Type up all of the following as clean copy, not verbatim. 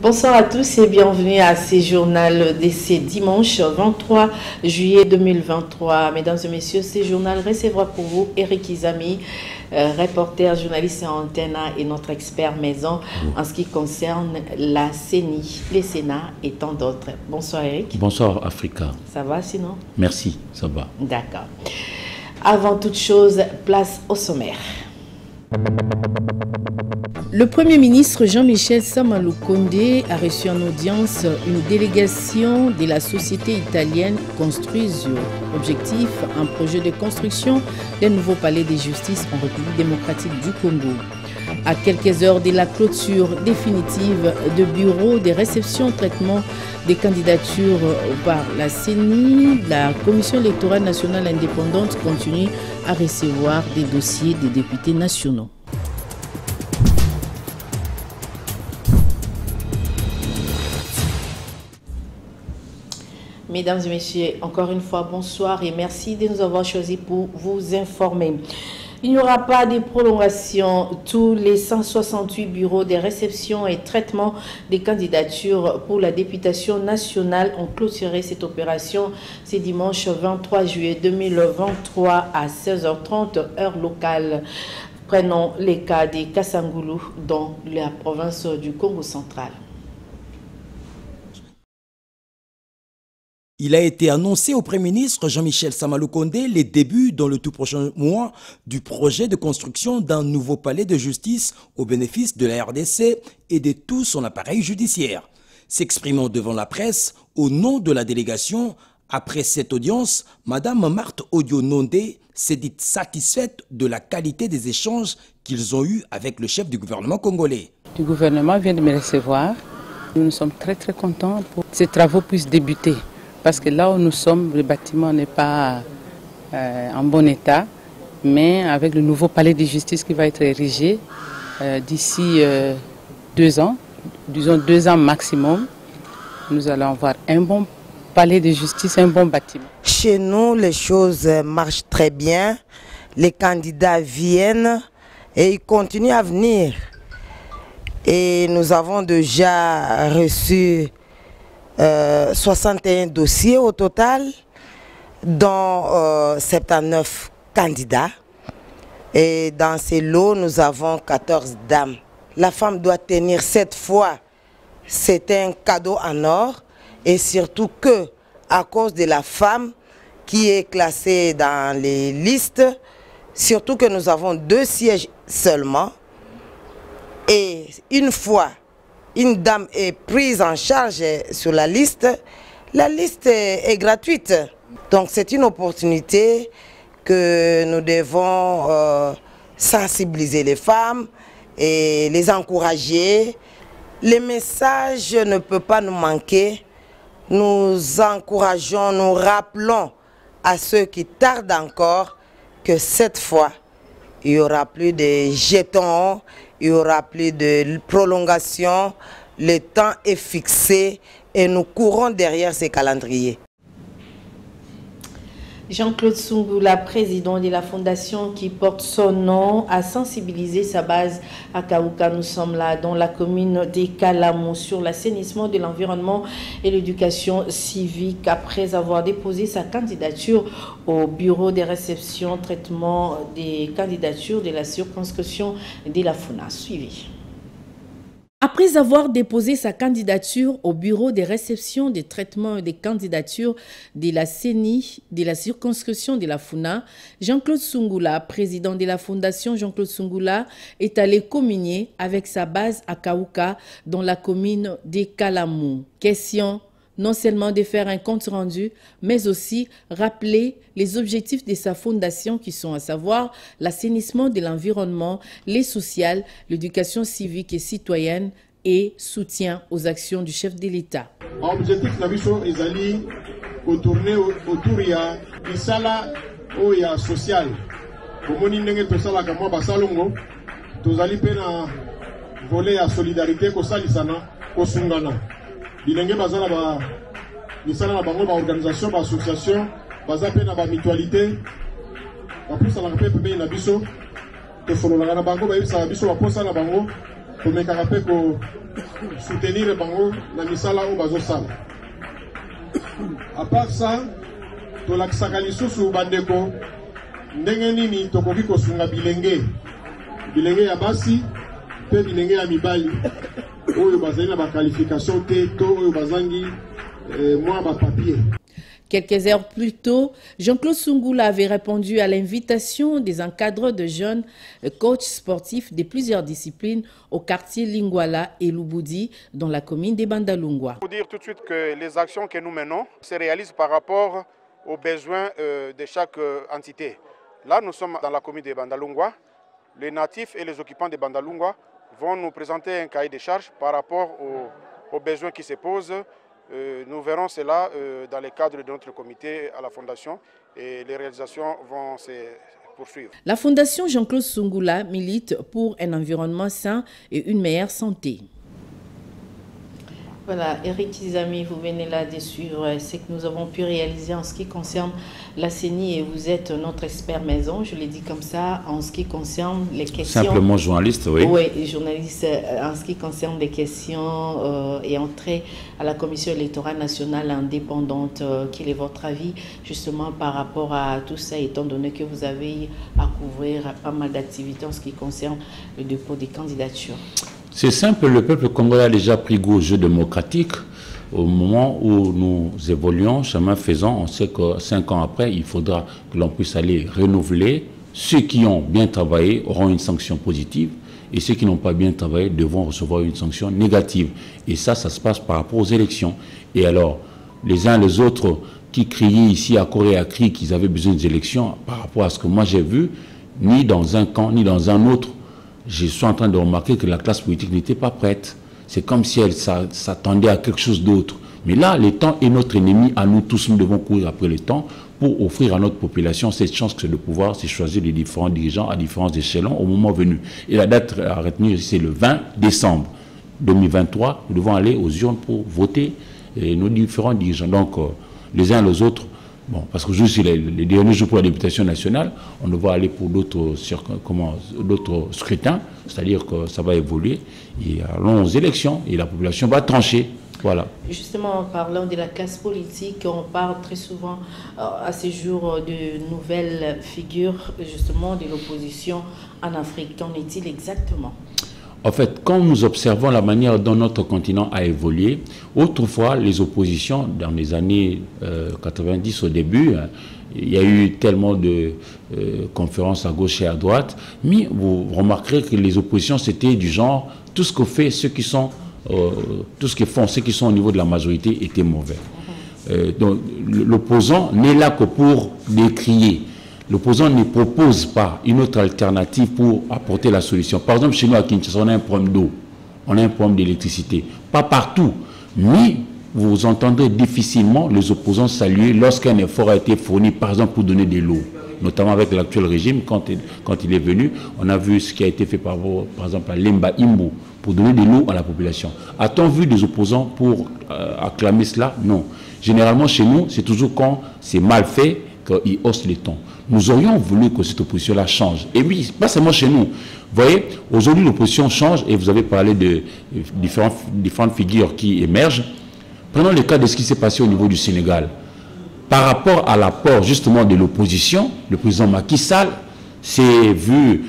Bonsoir à tous et bienvenue à ce journal de ce dimanche 23 juillet 2023. Mesdames et messieurs, ce journal recevra pour vous Eric Izami, reporter, journaliste en antenne et notre expert maison en ce qui concerne la CENI, les Sénats et tant d'autres. Bonsoir Eric. Bonsoir Africa. Ça va sinon? Merci, ça va. D'accord. Avant toute chose, place au sommaire. Le Premier ministre Jean-Michel Sama Lukonde a reçu en audience une délégation de la société italienne Construisio. Objectif, un projet de construction d'un nouveau palais de justice en République démocratique du Congo. À quelques heures de la clôture définitive de bureau de réception traitement des candidatures par la CENI, la Commission électorale nationale indépendante continue à recevoir des dossiers des députés nationaux. Mesdames et messieurs, encore une fois, bonsoir et merci de nous avoir choisis pour vous informer. Il n'y aura pas de prolongation. Tous les 168 bureaux de réception et traitement des candidatures pour la députation nationale ont clôturé cette opération ce dimanche 23 juillet 2023 à 16h30 heure locale. Prenons les cas de Kasangulu dans la province du Congo central. Il a été annoncé au Premier ministre Jean-Michel Sama Lukonde les débuts dans le tout prochain mois du projet de construction d'un nouveau palais de justice au bénéfice de la RDC et de tout son appareil judiciaire. S'exprimant devant la presse au nom de la délégation, après cette audience, Madame Marthe Odio-Nonde s'est dite satisfaite de la qualité des échanges qu'ils ont eus avec le chef du gouvernement congolais. Le gouvernement vient de me recevoir. Nous sommes très contents pour que ces travaux puissent débuter. Parce que là où nous sommes, le bâtiment n'est pas en bon état, mais avec le nouveau palais de justice qui va être érigé d'ici 2 ans, disons 2 ans maximum, nous allons avoir un bon palais de justice, un bon bâtiment. Chez nous, les choses marchent très bien, les candidats viennent et ils continuent à venir. Et nous avons déjà reçu 61 dossiers au total, dont 79 candidats. Et dans ces lots, nous avons 14 dames. La femme doit tenir 7 fois. C'est un cadeau en or. Et surtout que, à cause de la femme qui est classée dans les listes, surtout que nous avons 2 sièges seulement. Et une fois une dame est prise en charge sur la liste est gratuite. Donc c'est une opportunité que nous devons sensibiliser les femmes et les encourager. Les messages ne peuvent pas nous manquer. Nous encourageons, nous rappelons à ceux qui tardent encore que cette fois, il n'y aura plus de jetons, il n'y aura plus de prolongation, le temps est fixé et nous courons derrière ces calendriers. Jean-Claude Sungula, président de la fondation qui porte son nom, a sensibilisé sa base à Kaouka. Nous sommes là dans la commune des Kalamou sur l'assainissement de l'environnement et l'éducation civique après avoir déposé sa candidature au bureau de réception traitement des candidatures de la circonscription de la FUNA. Suivi. Après avoir déposé sa candidature au bureau de réception des traitements des candidatures de la CENI, de la circonscription de la FUNA, Jean-Claude Sungula, président de la fondation Jean-Claude Sungula, est allé communier avec sa base à Kaouka dans la commune des Kalamou. Question non seulement de faire un compte rendu, mais aussi rappeler les objectifs de sa fondation qui sont à savoir l'assainissement de l'environnement, les sociales, l'éducation civique et citoyenne et soutien aux actions du chef de l'État. L'objectif de la mission est d'aller tourner autour de sala social. Comme on dit que sala comme basalongo, tous allez pena voler à solidarité ko salisana ko sungana. Bilenge bazala ba misala na bango ba organisation ba association baza pe na ba mutualité ba pousa la pe pe na biso to solo la na bango ba bisa biso ba posa na bango to meka pe ko soutenir bango na misala o bazo sala. À part ça, to lakisaka lisusu bandeko ndenge nini tokoki kosunga bilenge ya basi pe bilenge ya mibali oyo bazali na ba qualification te to oyo bazangi moi ba papier. Quelques heures plus tôt, Jean-Claude Sungula avait répondu à l'invitation des encadreurs de jeunes coachs sportifs de plusieurs disciplines au quartier Lingwala et Lubudi dans la commune de Bandalungwa. Il faut dire tout de suite que les actions que nous menons se réalisent par rapport aux besoins de chaque entité. Là, nous sommes dans la commune de Bandalungwa. Les natifs et les occupants de Bandalungwa vont nous présenter un cahier de charges par rapport aux besoins qui se posent. Nous verrons cela dans le cadre de notre comité à la Fondation et les réalisations vont se poursuivre. La Fondation Jean-Claude Sungula milite pour un environnement sain et une meilleure santé. Voilà, Eric Izami, vous venez là de suivre ce que nous avons pu réaliser en ce qui concerne la CENI et vous êtes notre expert maison, je l'ai dit comme ça, en ce qui concerne les questions... Simplement journaliste, oui. Oui, journaliste en ce qui concerne les questions et entrée à la Commission électorale nationale indépendante. Quel est votre avis justement par rapport à tout ça, étant donné que vous avez à couvrir pas mal d'activités en ce qui concerne le dépôt des candidatures? C'est simple, le peuple congolais a déjà pris goût au jeu démocratique. Au moment où nous évoluons, chemin faisant, on sait que 5 ans après, il faudra que l'on puisse aller renouveler. Ceux qui ont bien travaillé auront une sanction positive et ceux qui n'ont pas bien travaillé devront recevoir une sanction négative. Et ça se passe par rapport aux élections. Et alors, les uns les autres qui criaient ici à Corée à cri qu'ils avaient besoin des élections, par rapport à ce que moi j'ai vu, ni dans un camp, ni dans un autre, je suis en train de remarquer que la classe politique n'était pas prête. C'est comme si elle s'attendait à quelque chose d'autre. Mais là, le temps est notre ennemi. À nous tous, nous devons courir après le temps pour offrir à notre population cette chance que de pouvoir se choisir les différents dirigeants à différents échelons au moment venu. Et la date à retenir, c'est le 20 décembre 2023. Nous devons aller aux urnes pour voter nos différents dirigeants. Donc, les uns les autres, bon, parce que juste les derniers jours pour la députation nationale, on devra aller pour d'autres scrutins, c'est-à-dire que ça va évoluer, et allons aux élections, et la population va trancher. Voilà. Justement, en parlant de la classe politique, on parle très souvent à ces jours de nouvelles figures, justement, de l'opposition en Afrique. Qu'en est-il exactement ? En fait, quand nous observons la manière dont notre continent a évolué, autrefois, les oppositions, dans les années 90 au début, il y a eu tellement de conférences à gauche et à droite, mais vous remarquerez que les oppositions, c'était du genre, tout ce que fait ceux qui sont, tout ce que font ceux qui sont au niveau de la majorité était mauvais. Donc, l'opposant n'est là que pour décrier. L'opposant ne propose pas une autre alternative pour apporter la solution. Par exemple, chez nous à Kinshasa, on a un problème d'eau, on a un problème d'électricité. Pas partout, mais vous entendrez difficilement les opposants saluer lorsqu'un effort a été fourni, par exemple, pour donner de l'eau. Notamment avec l'actuel régime, quand il est venu, on a vu ce qui a été fait par exemple à Lemba Imbo, pour donner de l'eau à la population. A-t-on vu des opposants pour acclamer cela? Non. Généralement, chez nous, c'est toujours quand c'est mal fait qu'ils haussent les tons. Nous aurions voulu que cette opposition-là change. Et oui, pas seulement chez nous. Vous voyez, aujourd'hui, l'opposition change et vous avez parlé de différentes figures qui émergent. Prenons le cas de ce qui s'est passé au niveau du Sénégal. Par rapport à l'apport justement de l'opposition, le président Macky Sall s'est vu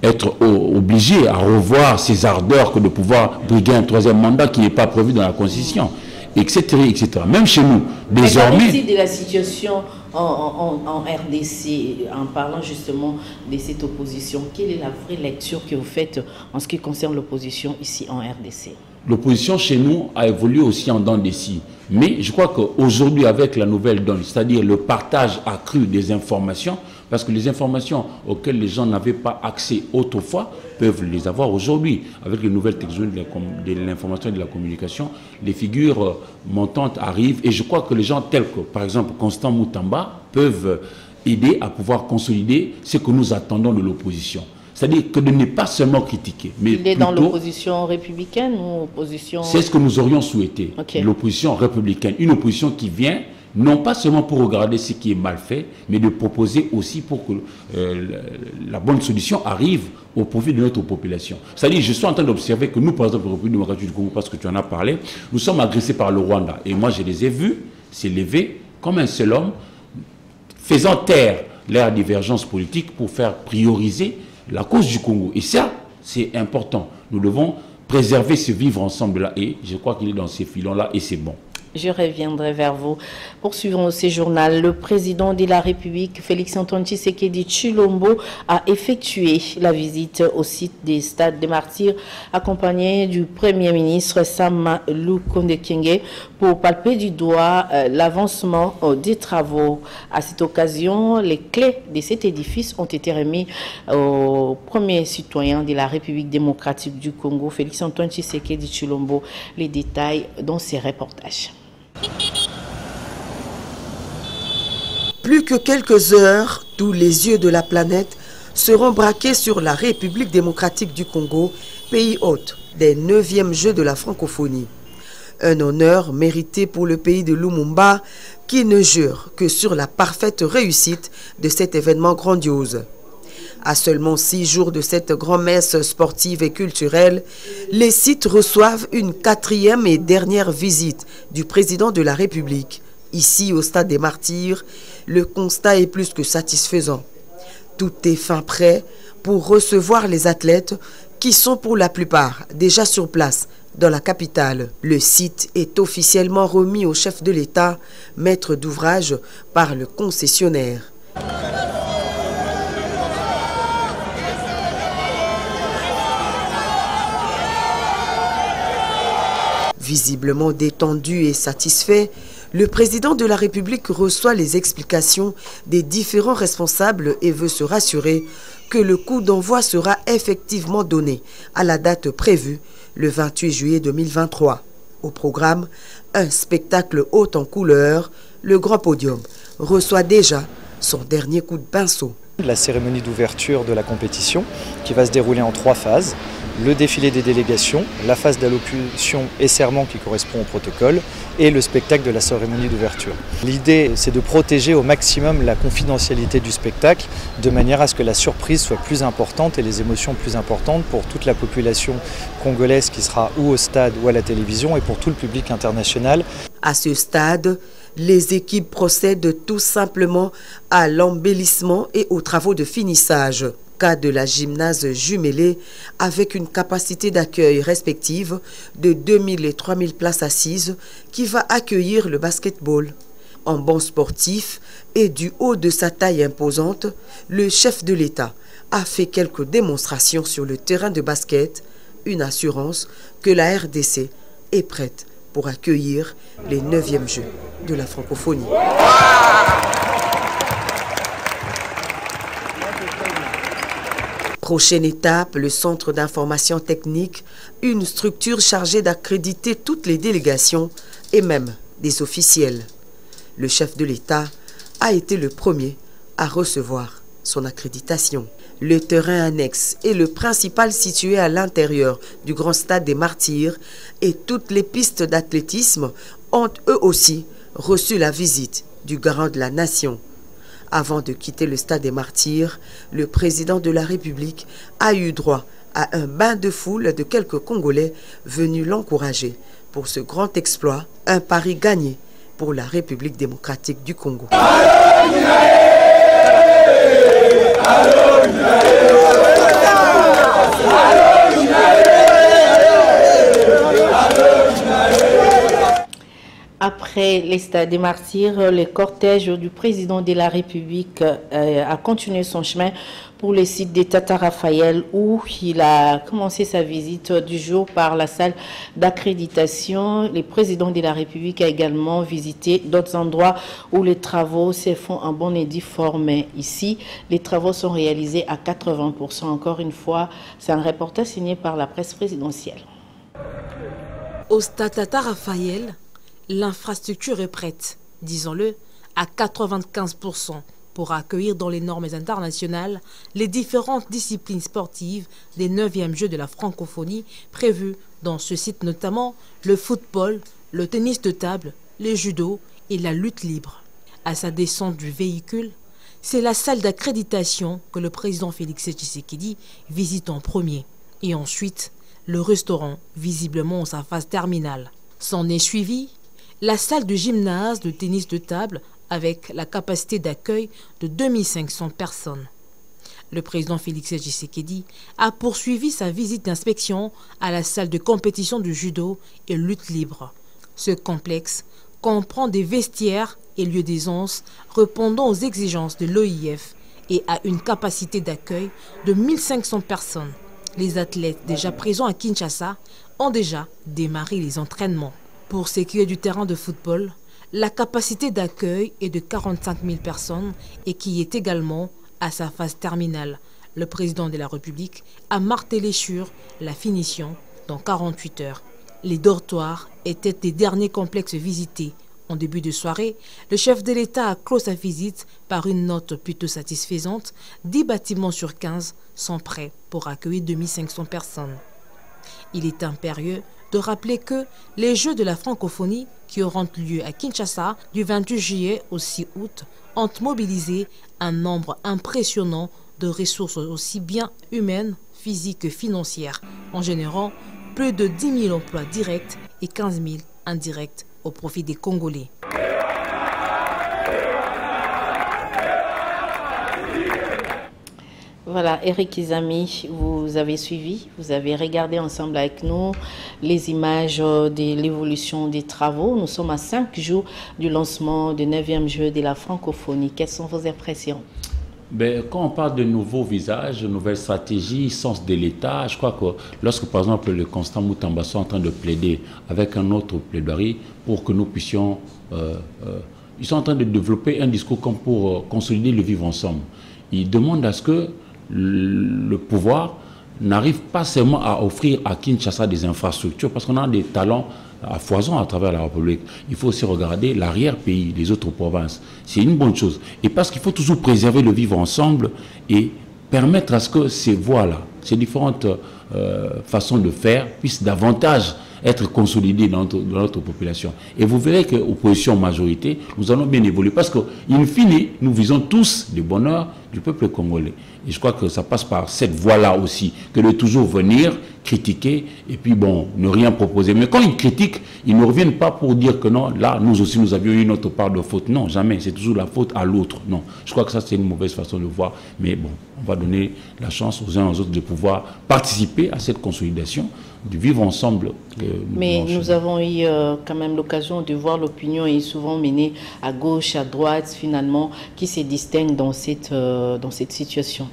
être obligé à revoir ses ardeurs que de pouvoir briguer un troisième mandat qui n'est pas prévu dans la Constitution, etc., etc. Même chez nous, désormais... Mais de la situation en RDC, en parlant justement de cette opposition, quelle est la vraie lecture que vous faites en ce qui concerne l'opposition ici en RDC? L'opposition chez nous a évolué aussi en dents de scie. Mais je crois qu'aujourd'hui, avec la nouvelle donne, c'est-à-dire le partage accru des informations, parce que les informations auxquelles les gens n'avaient pas accès autrefois peuvent les avoir aujourd'hui. Avec les nouvelles technologies de l'information et de la communication, les figures montantes arrivent et je crois que les gens tels que, par exemple, Constant Moutamba, peuvent aider à pouvoir consolider ce que nous attendons de l'opposition. C'est-à-dire que de ne pas seulement critiquer, mais il est plutôt, dans l'opposition républicaine ou opposition... C'est ce que nous aurions souhaité, okay. L'opposition républicaine. Une opposition qui vient, non pas seulement pour regarder ce qui est mal fait, mais de proposer aussi pour que la bonne solution arrive au profit de notre population. C'est-à-dire, je suis en train d'observer que nous, par exemple, la République démocratique du Congo, parce que tu en as parlé, nous sommes agressés par le Rwanda. Et moi, je les ai vus s'élever comme un seul homme, faisant taire leur divergence politique pour faire prioriser la cause du Congo. Et ça, c'est important. Nous devons préserver ce vivre ensemble-là. Et je crois qu'il est dans ces filons-là et c'est bon. Je reviendrai vers vous. Poursuivons ce journal. Le président de la République, Félix-Antoine Tshisekedi Tshilombo, a effectué la visite au site des Stades des Martyrs, accompagné du Premier ministre Samalukonde Kyenge, pour palper du doigt l'avancement des travaux. À cette occasion, les clés de cet édifice ont été remises au premier citoyen de la République démocratique du Congo, Félix-Antoine Tshisekedi Tshilombo. Les détails dans ces reportages. Plus que quelques heures, tous les yeux de la planète seront braqués sur la République démocratique du Congo, pays hôte des 9e Jeux de la francophonie. Un honneur mérité pour le pays de Lumumba qui ne jure que sur la parfaite réussite de cet événement grandiose. À seulement 6 jours de cette grand-messe sportive et culturelle, les sites reçoivent une 4e et dernière visite du président de la République. Ici, au Stade des Martyrs, le constat est plus que satisfaisant. Tout est fin prêt pour recevoir les athlètes qui sont pour la plupart déjà sur place dans la capitale. Le site est officiellement remis au chef de l'État, maître d'ouvrage par le concessionnaire. Visiblement détendu et satisfait, le président de la République reçoit les explications des différents responsables et veut se rassurer que le coup d'envoi sera effectivement donné à la date prévue, le 28 juillet 2023. Au programme, un spectacle haut en couleur, le Grand Podium reçoit déjà son dernier coup de pinceau. La cérémonie d'ouverture de la compétition qui va se dérouler en 3 phases. Le défilé des délégations, la phase d'allocution et serment qui correspond au protocole et le spectacle de la cérémonie d'ouverture. L'idée, c'est de protéger au maximum la confidentialité du spectacle de manière à ce que la surprise soit plus importante et les émotions plus importantes pour toute la population congolaise qui sera ou au stade ou à la télévision et pour tout le public international. À ce stade, les équipes procèdent tout simplement à l'embellissement et aux travaux de finissage. Cas de la gymnase jumelée avec une capacité d'accueil respective de 2000 et 3000 places assises qui va accueillir le basketball. En bon sportif et du haut de sa taille imposante, le chef de l'État a fait quelques démonstrations sur le terrain de basket, une assurance que la RDC est prête pour accueillir les 9e Jeux de la francophonie. Prochaine étape, le centre d'information technique, une structure chargée d'accréditer toutes les délégations et même des officiels. Le chef de l'État a été le premier à recevoir son accréditation. Le terrain annexe est le principal situé à l'intérieur du grand stade des Martyrs et toutes les pistes d'athlétisme ont eux aussi reçu la visite du garant de la nation. Avant de quitter le stade des Martyrs, le président de la République a eu droit à un bain de foule de quelques Congolais venus l'encourager pour ce grand exploit, un pari gagné pour la République démocratique du Congo. Après les stades des Martyrs, le cortège du président de la République a continué son chemin pour le site de Tata Raphaël où il a commencé sa visite du jour par la salle d'accréditation. Le président de la République a également visité d'autres endroits où les travaux se font en bonne et due forme. Ici, les travaux sont réalisés à 80%. Encore une fois, c'est un reportage signé par la presse présidentielle. Au stade Tata Raphaël, l'infrastructure est prête, disons-le, à 95% pour accueillir dans les normes internationales les différentes disciplines sportives des 9e Jeux de la francophonie prévus dans ce site, notamment le football, le tennis de table, le judo et la lutte libre. À sa descente du véhicule, c'est la salle d'accréditation que le président Félix Tshisekedi visite en premier. Et ensuite, le restaurant, visiblement en sa phase terminale. S'en est suivi la salle de gymnase de tennis de table avec la capacité d'accueil de 2500 personnes. Le président Félix Tshisekedi a poursuivi sa visite d'inspection à la salle de compétition de judo et lutte libre. Ce complexe comprend des vestiaires et lieux d'aisance répondant aux exigences de l'OIF et a une capacité d'accueil de 1500 personnes. Les athlètes déjà présents à Kinshasa ont déjà démarré les entraînements. Pour ce qui est du terrain de football, la capacité d'accueil est de 45 000 personnes et qui est également à sa phase terminale. Le président de la République a martelé sur la finition dans 48 heures. Les dortoirs étaient les derniers complexes visités. En début de soirée, le chef de l'État a clos sa visite par une note plutôt satisfaisante. 10 bâtiments sur 15 sont prêts pour accueillir 2500 personnes. Il est impérieux de rappeler que les Jeux de la francophonie qui auront lieu à Kinshasa du 28 juillet au 6 août ont mobilisé un nombre impressionnant de ressources aussi bien humaines, physiques que financières, en générant plus de 10 000 emplois directs et 15 000 indirects au profit des Congolais. Voilà, Eric Izami, vous avez suivi, vous avez regardé ensemble avec nous les images de l'évolution des travaux. Nous sommes à 5 jours du lancement du 9e jeu de la francophonie. Quelles sont vos impressions? Quand on parle de nouveaux visages, de nouvelles stratégies, sens de l'État, je crois que lorsque par exemple le Constant Moutamba est en train de plaider avec un autre plaidoirie pour que nous puissions... ils sont en train de développer un discours comme pour consolider le vivre ensemble. Ils demandent à ce que le pouvoir n'arrive pas seulement à offrir à Kinshasa des infrastructures, parce qu'on a des talents à foison à travers la République. Il faut aussi regarder l'arrière-pays, les autres provinces. C'est une bonne chose. Et parce qu'il faut toujours préserver le vivre ensemble et permettre à ce que ces voies-là, ces différentes façons de faire puissent davantage être consolidées dans notre population. Et vous verrez qu'opposition majorité, nous allons bien évoluer parce qu'in fine, nous visons tous le bonheur du peuple congolais. Et je crois que ça passe par cette voie-là aussi, que de toujours venir critiquer et puis bon, ne rien proposer. Mais quand ils critiquent, ils ne reviennent pas pour dire que non, là, nous aussi, nous avions eu notre part de faute. Non, jamais. C'est toujours la faute à l'autre. Non. Je crois que ça, c'est une mauvaise façon de voir. Mais bon, on va donner la chance aux uns aux autres de pouvoir participer à cette consolidation, de vivre ensemble. Mais nous avons eu quand même l'occasion de voir l'opinion est souvent menée à gauche, à droite, finalement, qui se distingue dans cette situation.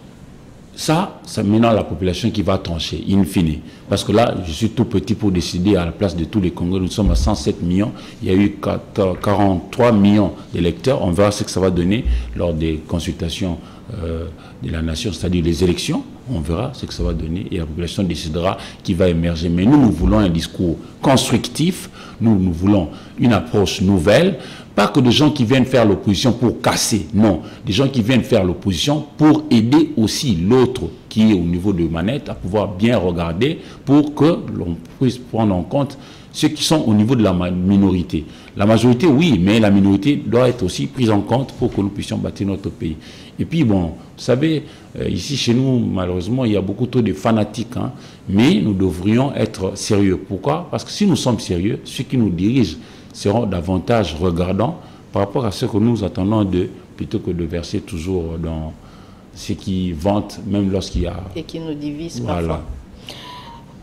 Ça, c'est maintenant la population qui va trancher, in fine. Parce que là, je suis tout petit pour décider à la place de tous les Congolais. Nous sommes à 107 millions. Il y a eu 43 millions d'électeurs. On verra ce que ça va donner lors des consultations de la nation, c'est-à-dire les élections. On verra ce que ça va donner et la population décidera qui va émerger. Mais nous, nous voulons un discours constructif. Nous voulons une approche nouvelle. Pas que des gens qui viennent faire l'opposition pour casser, non. Des gens qui viennent faire l'opposition pour aider aussi l'autre qui est au niveau de manette à pouvoir bien regarder pour que l'on puisse prendre en compte ceux qui sont au niveau de la minorité. La majorité, oui, mais la minorité doit être aussi prise en compte pour que nous puissions bâtir notre pays. Et puis, bon, vous savez, ici chez nous, malheureusement, il y a beaucoup trop de fanatiques, hein, mais nous devrions être sérieux. Pourquoi? Parce que si nous sommes sérieux, ceux qui nous dirigent seront davantage regardants par rapport à ce que nous attendons d'eux, plutôt que de verser toujours dans ce qui vante, même lorsqu'il y a... Et qui nous divise voilà. Parfois.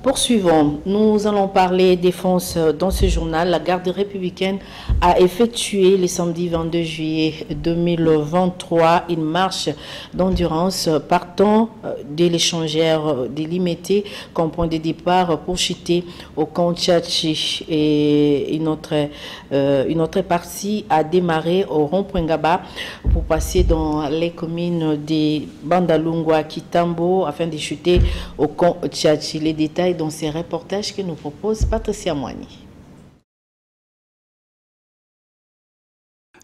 Poursuivons, nous allons parler défense dans ce journal. La garde républicaine a effectué le samedi 22 juillet 2023 une marche d'endurance partant de l'échangeur délimité comme point de départ pour chuter au camp Tchatchi. Et une autre partie a démarré au rond-point Gaba pour passer dans les communes de Bandalungwa, Kitambo afin de chuter au camp Tchatchi. Les détails dans ces reportages que nous propose Patricia Moigny.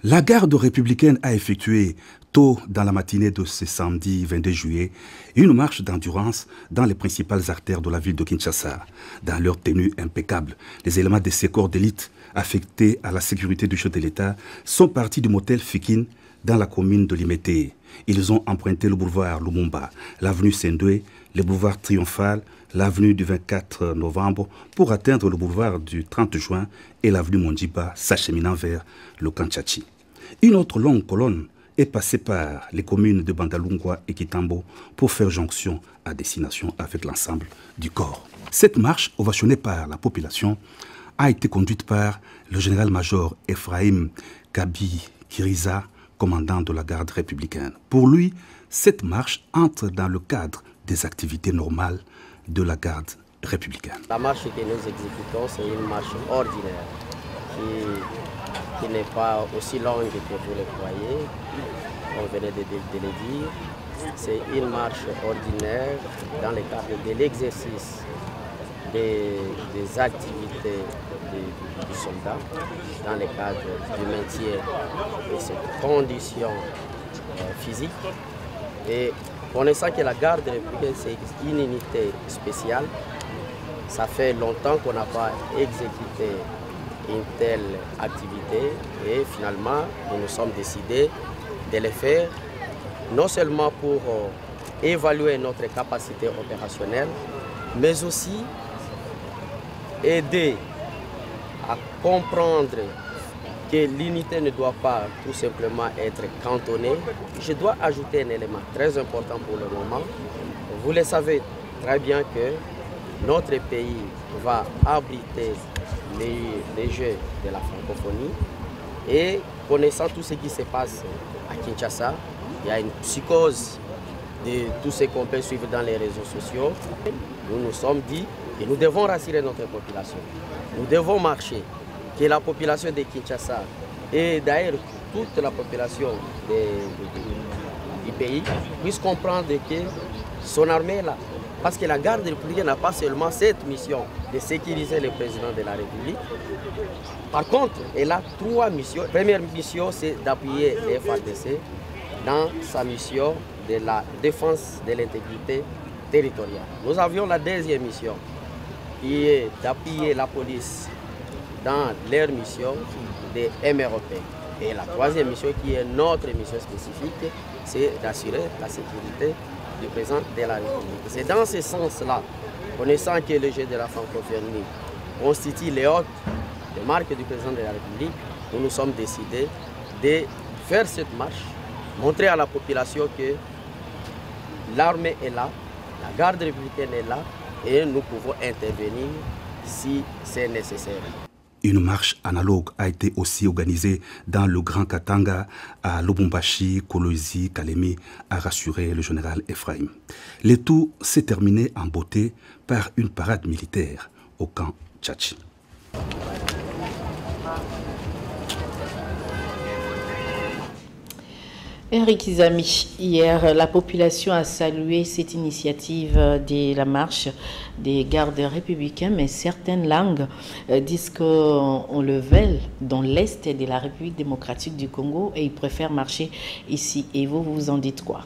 La garde républicaine a effectué tôt dans la matinée de ce samedi 22 juillet une marche d'endurance dans les principales artères de la ville de Kinshasa. Dans leur tenue impeccable, les éléments de ces corps d'élite affectés à la sécurité du chef de l'État sont partis du motel Fikine dans la commune de Limete. Ils ont emprunté le boulevard Lumumba, l'avenue Sendoué, le boulevard Triomphal, l'avenue du 24 novembre pour atteindre le boulevard du 30 juin et l'avenue Mondiba s'acheminant vers le Kanchachi. Une autre longue colonne est passée par les communes de Bandalungwa et Kitambo pour faire jonction à destination avec l'ensemble du corps. Cette marche, ovationnée par la population, a été conduite par le général-major Ephraim Kabi Kiriza, commandant de la garde républicaine. Pour lui, cette marche entre dans le cadre des activités normales de la garde républicaine. La marche que nous exécutons, c'est une marche ordinaire qui n'est pas aussi longue que vous le croyez. On venait de le dire. C'est une marche ordinaire dans le cadre de l'exercice des activités du soldat, dans le cadre du maintien de cette condition physique. Et connaissant que la garde républicaine, c'est une unité spéciale, ça fait longtemps qu'on n'a pas exécuté une telle activité et finalement, nous nous sommes décidés de le faire, non seulement pour évaluer notre capacité opérationnelle, mais aussi aider à comprendre que l'unité ne doit pas tout simplement être cantonnée. Je dois ajouter un élément très important pour le moment. Vous le savez très bien que notre pays va abriter les Jeux de la francophonie et connaissant tout ce qui se passe à Kinshasa, il y a une psychose de tout ce qu'on peut suivre dans les réseaux sociaux. Nous nous sommes dit que nous devons rassurer notre population. Nous devons marcher, que la population de Kinshasa et d'ailleurs toute la population du pays puisse comprendre que son armée est là. Parce que la garde républicaine n'a pas seulement cette mission de sécuriser le président de la République. Par contre, elle a 3 missions. La première mission, c'est d'appuyer les FARDC dans sa mission de la défense de l'intégrité territoriale. Nous avions la deuxième mission, qui est d'appuyer la police dans leur mission de MROP. Et la troisième mission, qui est notre mission spécifique, c'est d'assurer la sécurité du président de la République. C'est dans ce sens-là, connaissant que le jeu de la francophonie constitue les hôtes de marque du président de la République, nous nous sommes décidés de faire cette marche, montrer à la population que l'armée est là, la garde républicaine est là et nous pouvons intervenir si c'est nécessaire. Une marche analogue a été aussi organisée dans le Grand Katanga, à Lubumbashi, Kolwezi, Kalemi, a rassuré le général Ephraim. Le tout s'est terminé en beauté par une parade militaire au camp Tchachi. Eric Izami, hier, la population a salué cette initiative de la marche des gardes républicains, mais certaines langues disent qu'on le veut dans l'Est de la République démocratique du Congo et ils préfèrent marcher ici. Et vous, vous en dites quoi?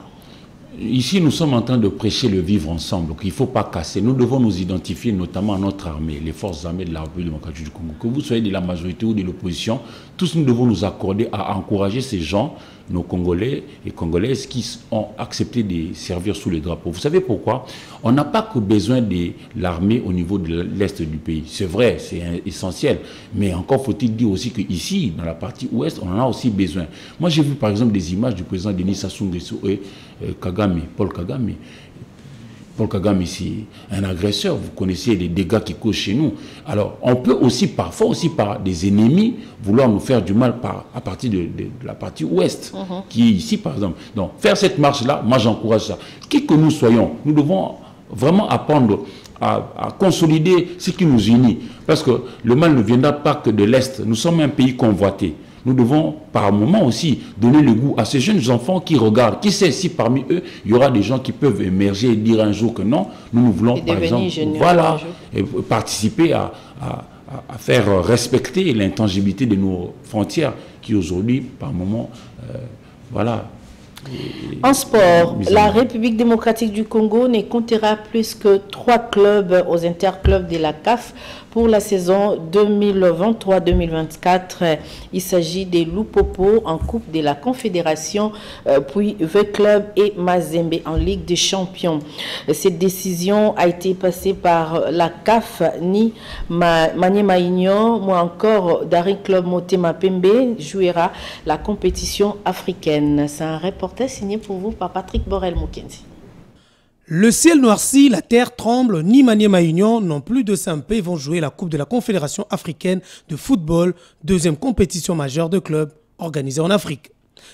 Ici, nous sommes en train de prêcher le vivre ensemble, qu'il ne faut pas casser. Nous devons nous identifier notamment à notre armée, les forces armées de la République démocratique du Congo. Que vous soyez de la majorité ou de l'opposition, tous nous devons nous accorder à encourager ces gens, nos Congolais et Congolaises qui ont accepté de servir sous les drapeaux. Vous savez pourquoi? On n'a pas que besoin de l'armée au niveau de l'Est du pays. C'est vrai, c'est essentiel. Mais encore faut-il dire aussi qu'ici, dans la partie ouest, on en a aussi besoin. Moi, j'ai vu par exemple des images du président Denis Sassou Nguesso et Kagame, Paul Kagame. Paul Kagame, c'est un agresseur. Vous connaissez les dégâts qui causent chez nous. Alors, on peut aussi, parfois aussi par des ennemis, vouloir nous faire du mal à partir de la partie ouest, qui est ici, par exemple. Donc, faire cette marche-là, moi, j'encourage ça. Qui que nous soyons, nous devons vraiment apprendre à consolider ce qui nous unit. Parce que le mal ne viendra pas que de l'Est. Nous sommes un pays convoité. Nous devons, par moment aussi, donner le goût à ces jeunes enfants qui regardent. Qui sait si parmi eux, il y aura des gens qui peuvent émerger et dire un jour que non, nous voulons, par exemple, voilà, et participer à faire respecter l'intangibilité de nos frontières qui aujourd'hui, par moment, voilà. En sport, la République démocratique du Congo ne comptera plus que 3 clubs aux interclubs de la CAF pour la saison 2023-2024. Il s'agit des Lupopo en Coupe de la Confédération, puis V Club et Mazembe en Ligue des Champions. Cette décision a été passée par la CAF, ni Maniema Union, ou encore Daring Club Motema Pembe jouera la compétition africaine. C'est un reportage signé pour vous par Patrick Borel-Moukenzi. Le ciel noircit, la terre tremble, ni Maniema Union non plus de Saint-Pé vont jouer la Coupe de la Confédération africaine de football, deuxième compétition majeure de clubs organisée en Afrique.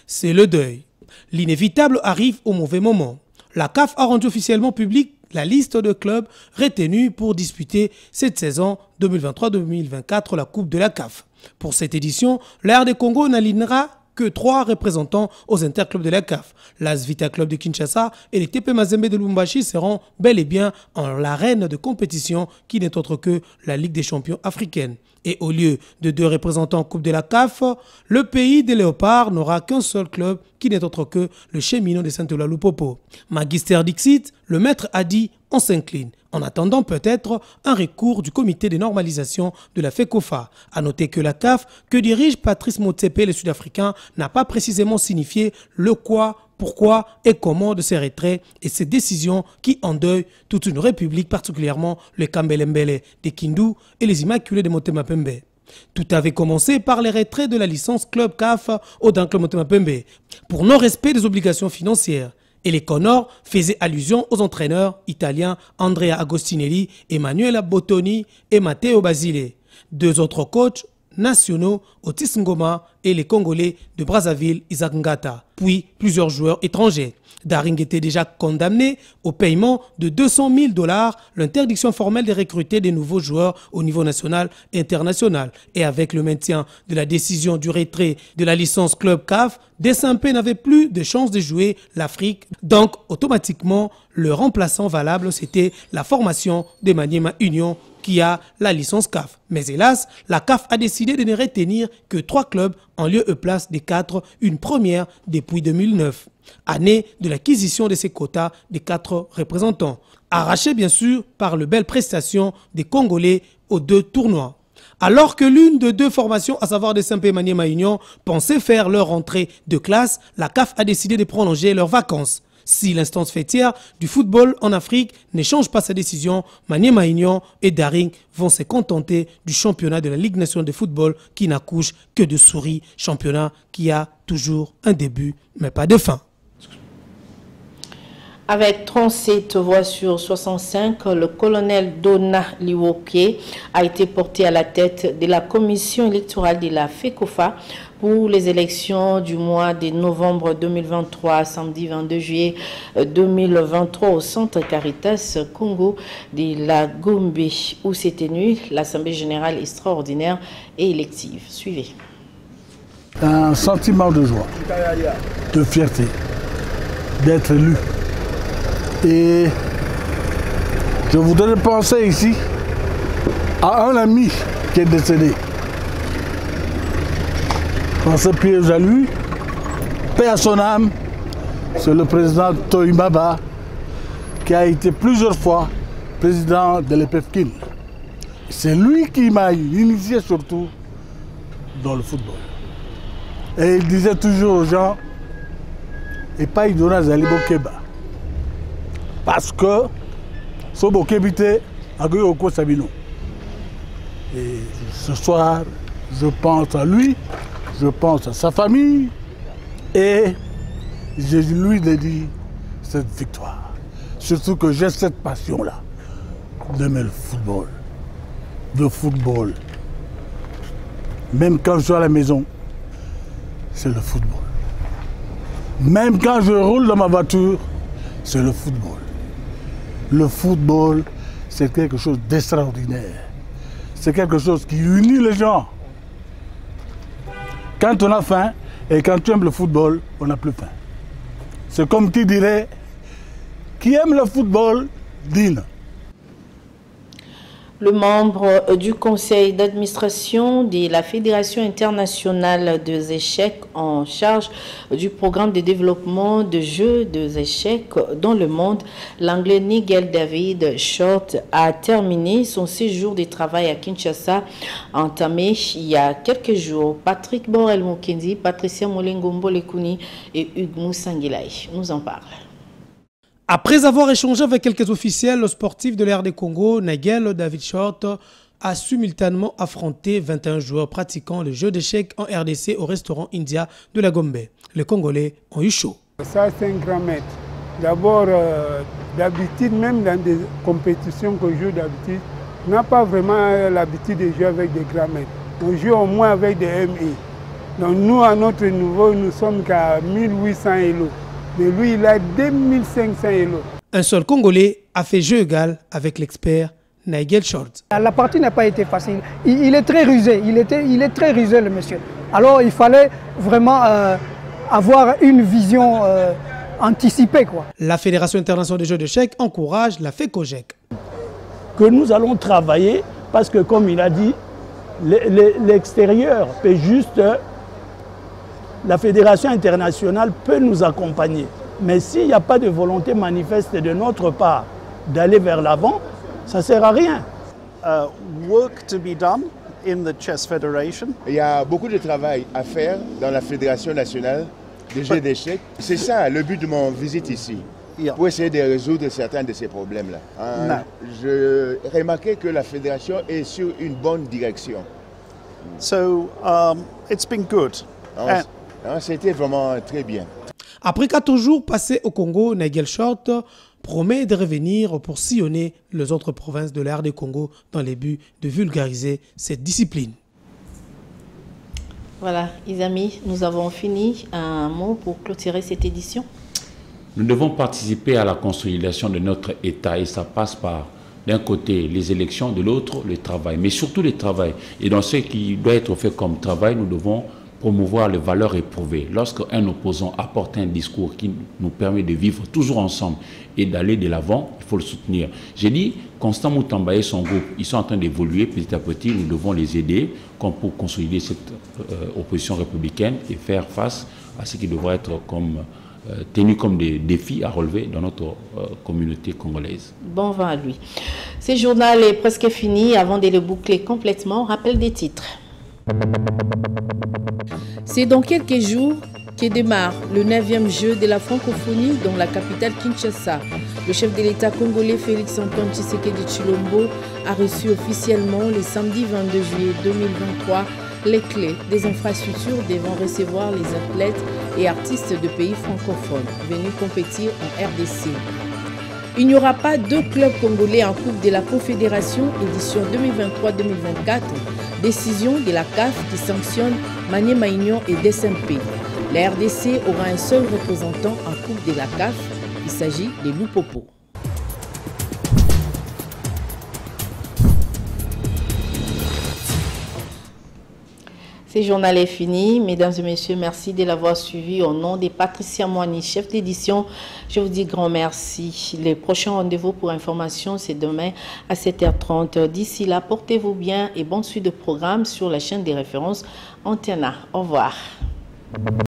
C'est le deuil. L'inévitable arrive au mauvais moment. La CAF a rendu officiellement publique la liste de clubs retenus pour disputer cette saison 2023-2024 la Coupe de la CAF. Pour cette édition, l'Air des Congo n'alignera que 3 représentants aux interclubs de la CAF. L'AS Vita Club de Kinshasa et les TP Mazembe de Lubumbashi seront bel et bien en l'arène de compétition qui n'est autre que la Ligue des champions africaine. Et au lieu de 2 représentants en Coupe de la CAF, le pays des Léopards n'aura qu'un seul club qui n'est autre que le Cheminot de Saint-Oula Lupopo. Magister Dixit, le maître a dit on s'incline, en attendant peut-être un recours du comité de normalisation de la FECOFA. A noter que la CAF, que dirige Patrice Motsepe, le Sud-Africain, n'a pas précisément signifié le quoi, pourquoi et comment de ces retraits et ces décisions qui endeuillent toute une république, particulièrement le Kambelembele des Kindu et les Immaculés de Motema Pembe. Tout avait commencé par les retraits de la licence Club CAF au Daring Club Motema Pembe pour non-respect des obligations financières. Et les Connors faisaient allusion aux entraîneurs italiens Andrea Agostinelli, Emmanuel Bottoni et Matteo Basile. 2 autres coachs nationaux, Otis Ngoma et les Congolais de Brazzaville, Isaac Ngata, puis plusieurs joueurs étrangers. Daring était déjà condamné au paiement de 200 000 $, l'interdiction formelle de recruter des nouveaux joueurs au niveau national et international. Et avec le maintien de la décision du retrait de la licence Club CAF, Desampé n'avait plus de chance de jouer l'Afrique. Donc, automatiquement, le remplaçant valable, c'était la formation de Maniema Union qui a la licence CAF. Mais hélas, la CAF a décidé de ne retenir que 3 clubs en lieu et place des 4, une première depuis 2009. Année de l'acquisition de ces quotas des 4 représentants, arrachés bien sûr par les belles prestations des Congolais aux 2 tournois. Alors que l'une de 2 formations, à savoir Desampé et Maniema Union, pensait faire leur entrée de classe, la CAF a décidé de prolonger leurs vacances. Si l'instance fêtière du football en Afrique ne change pas sa décision, Maniema Union et Daring vont se contenter du championnat de la Ligue nationale de football qui n'accouche que de souris, championnat qui a toujours un début mais pas de fin. Avec 37 voix sur 65, le colonel Dona Liwoke a été porté à la tête de la commission électorale de la FECOFA pour les élections du mois de novembre 2023, samedi 22 juillet 2023 au centre Caritas Congo de la Gombe, où s'est tenue l'Assemblée générale extraordinaire et élective. Suivez. Un sentiment de joie, de fierté, d'être élu. Et je voudrais penser ici à un ami qui est décédé. Pensez plus à lui, paix à son âme, c'est le président Toimaba qui a été plusieurs fois président de l'EPFKIN. C'est lui qui m'a initié surtout dans le football. Et il disait toujours aux gens, et pas Idona Zalibo Keba. Parce que Sobo Kebite a eu au Sabino. Et ce soir, je pense à lui, je pense à sa famille et je lui dédie cette victoire. Surtout que j'ai cette passion-là d'aimer le football. Le football. Même quand je suis à la maison, c'est le football. Même quand je roule dans ma voiture, c'est le football. Le football, c'est quelque chose d'extraordinaire. C'est quelque chose qui unit les gens. Quand on a faim et quand tu aimes le football, on n'a plus faim. C'est comme qui dirait, qui aime le football, dîne. Le membre du conseil d'administration de la Fédération internationale des échecs en charge du programme de développement de jeux des échecs dans le monde, l'anglais Nigel David Short, a terminé son séjour de travail à Kinshasa, entamé il y a quelques jours. Patrick Borel-Mukendi, Patricia Molengombo-Lekuni et Hugues Moussanguilay nous en parlent. Après avoir échangé avec quelques officiels sportifs de l'Air des Congo, Nigel David Short a simultanément affronté 21 joueurs pratiquant le jeu d'échecs en RDC au restaurant India de la Gombe. Les Congolais ont eu chaud. Ça, c'est un grand maître. D'abord, d'habitude, même dans des compétitions que je joue d'habitude, on n'a pas vraiment l'habitude de jouer avec des grands maîtres. On joue au moins avec des MI. Donc nous, à notre niveau, nous sommes qu'à 1800 élos. Mais lui, il a 2500 élos. Un seul Congolais a fait jeu égal avec l'expert Nigel Short. La partie n'a pas été facile. Il est très rusé. Il est très rusé, le monsieur. Alors, il fallait vraiment avoir une vision anticipée, quoi. La Fédération internationale des jeux d'échecs encourage la FECOJEC. Que nous allons travailler parce que, comme il a dit, l'extérieur peut juste... La Fédération internationale peut nous accompagner. Mais s'il n'y a pas de volonté manifeste de notre part d'aller vers l'avant, ça ne sert à rien. Work to be done in the Chess Federation. Il y a beaucoup de travail à faire dans la Fédération nationale des jeux d'échecs. C'est ça le but de mon visite ici, pour essayer de résoudre certains de ces problèmes-là. Je remarquais que la Fédération est sur une bonne direction. So, it's been good. C'était vraiment très bien. Après 14 jours passés au Congo, Nigel Short promet de revenir pour sillonner les autres provinces de l'Air des Congo dans le but de vulgariser cette discipline. Voilà, les amis, nous avons fini. Un mot pour clôturer cette édition. Nous devons participer à la consolidation de notre État et ça passe par, d'un côté, les élections, de l'autre, le travail, mais surtout le travail. Et dans ce qui doit être fait comme travail, nous devons promouvoir les valeurs éprouvées. Lorsqu'un opposant apporte un discours qui nous permet de vivre toujours ensemble et d'aller de l'avant, il faut le soutenir. J'ai dit, Constant Moutamba et son groupe, ils sont en train d'évoluer petit à petit, nous devons les aider comme pour consolider cette opposition républicaine et faire face à ce qui devrait être comme, tenu comme des défis à relever dans notre communauté congolaise. Bon vent à lui. Ce journal est presque fini. Avant de le boucler complètement, rappel des titres. C'est dans quelques jours que démarre le 9e jeu de la francophonie dans la capitale Kinshasa. Le chef de l'État congolais Félix-Antoine Tshisekedi Tshilombo a reçu officiellement le samedi 22 juillet 2023 les clés des infrastructures devant recevoir les athlètes et artistes de pays francophones venus compétir en RDC. Il n'y aura pas deux clubs congolais en Coupe de la Confédération édition 2023-2024. Décision de la CAF qui sanctionne Maniema Union et DSMP. La RDC aura un seul représentant en Coupe de la CAF. Il s'agit des Loupopo. Ce journal est fini. Mesdames et messieurs, merci de l'avoir suivi. Au nom de Patricia Moigny, chef d'édition, je vous dis grand merci. Les prochains rendez-vous pour information, c'est demain à 7h30. D'ici là, portez-vous bien et bonne suite de programme sur la chaîne des références Antena. Au revoir.